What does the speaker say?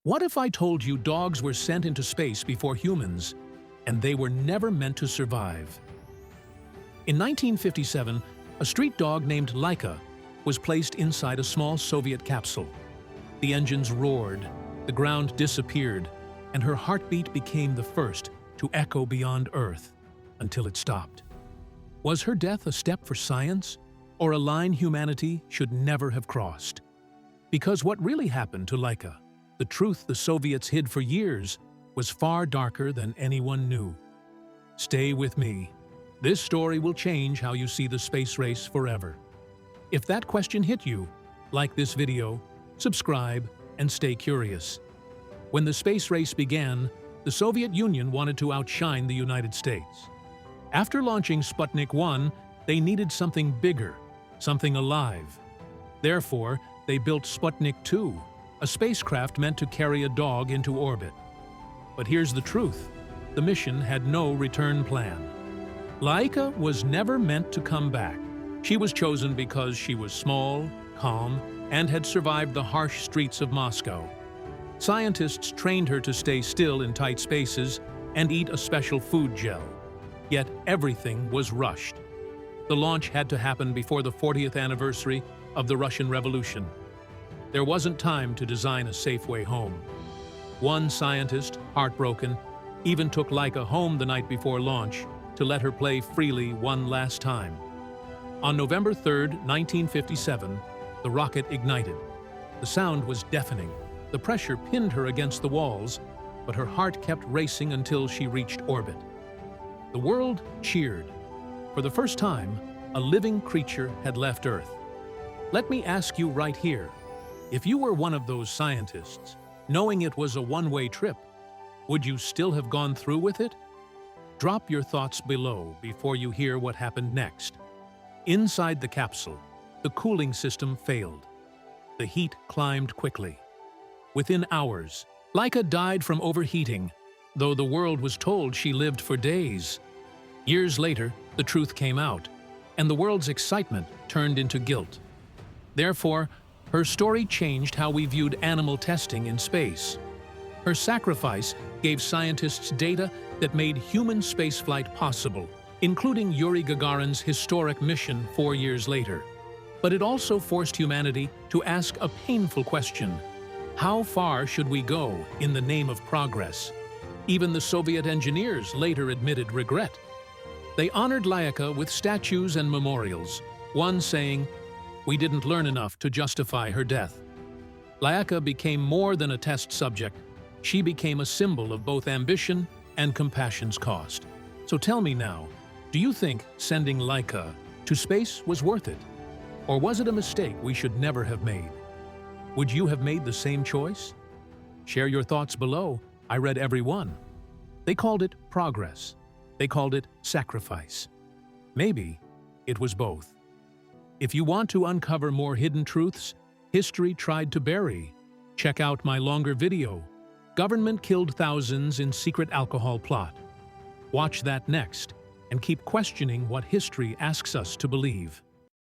What if I told you dogs were sent into space before humans, and they were never meant to survive? In 1957, a street dog named Laika was placed inside a small Soviet capsule. The engines roared, the ground disappeared, and her heartbeat became the first to echo beyond Earth until it stopped. Was her death a step for science, or a line humanity should never have crossed? Because what really happened to Laika, the truth the Soviets hid for years, was far darker than anyone knew. Stay with me. This story will change how you see the space race forever. If that question hit you, like this video, subscribe, and stay curious. When the space race began, the Soviet Union wanted to outshine the United States. After launching Sputnik 1, they needed something bigger, something alive. Therefore, they built Sputnik 2, a spacecraft meant to carry a dog into orbit. But here's the truth: the mission had no return plan. Laika was never meant to come back. She was chosen because she was small, calm, and had survived the harsh streets of Moscow. Scientists trained her to stay still in tight spaces and eat a special food gel. Yet everything was rushed. The launch had to happen before the 40th anniversary of the Russian Revolution. There wasn't time to design a safe way home. One scientist, heartbroken, even took Laika home the night before launch to let her play freely one last time. On November 3, 1957, the rocket ignited. The sound was deafening. The pressure pinned her against the walls, but her heart kept racing until she reached orbit. The world cheered. For the first time, a living creature had left Earth. Let me ask you right here, if you were one of those scientists, knowing it was a one-way trip, would you still have gone through with it? Drop your thoughts below before you hear what happened next. Inside the capsule, the cooling system failed. The heat climbed quickly. Within hours, Laika died from overheating, though the world was told she lived for days. Years later, the truth came out, and the world's excitement turned into guilt. Therefore, her story changed how we viewed animal testing in space. Her sacrifice gave scientists data that made human spaceflight possible, including Yuri Gagarin's historic mission 4 years later. But it also forced humanity to ask a painful question: how far should we go in the name of progress? Even the Soviet engineers later admitted regret. They honored Laika with statues and memorials, one saying, "We didn't learn enough to justify her death." Laika became more than a test subject. She became a symbol of both ambition and compassion's cost. So tell me now, do you think sending Laika to space was worth it? Or was it a mistake we should never have made? Would you have made the same choice? Share your thoughts below. I read every one. They called it progress. They called it sacrifice. Maybe it was both. If you want to uncover more hidden truths history tried to bury, check out my longer video, Government Killed Thousands in Secret Alcohol Plot. Watch that next, and keep questioning what history asks us to believe.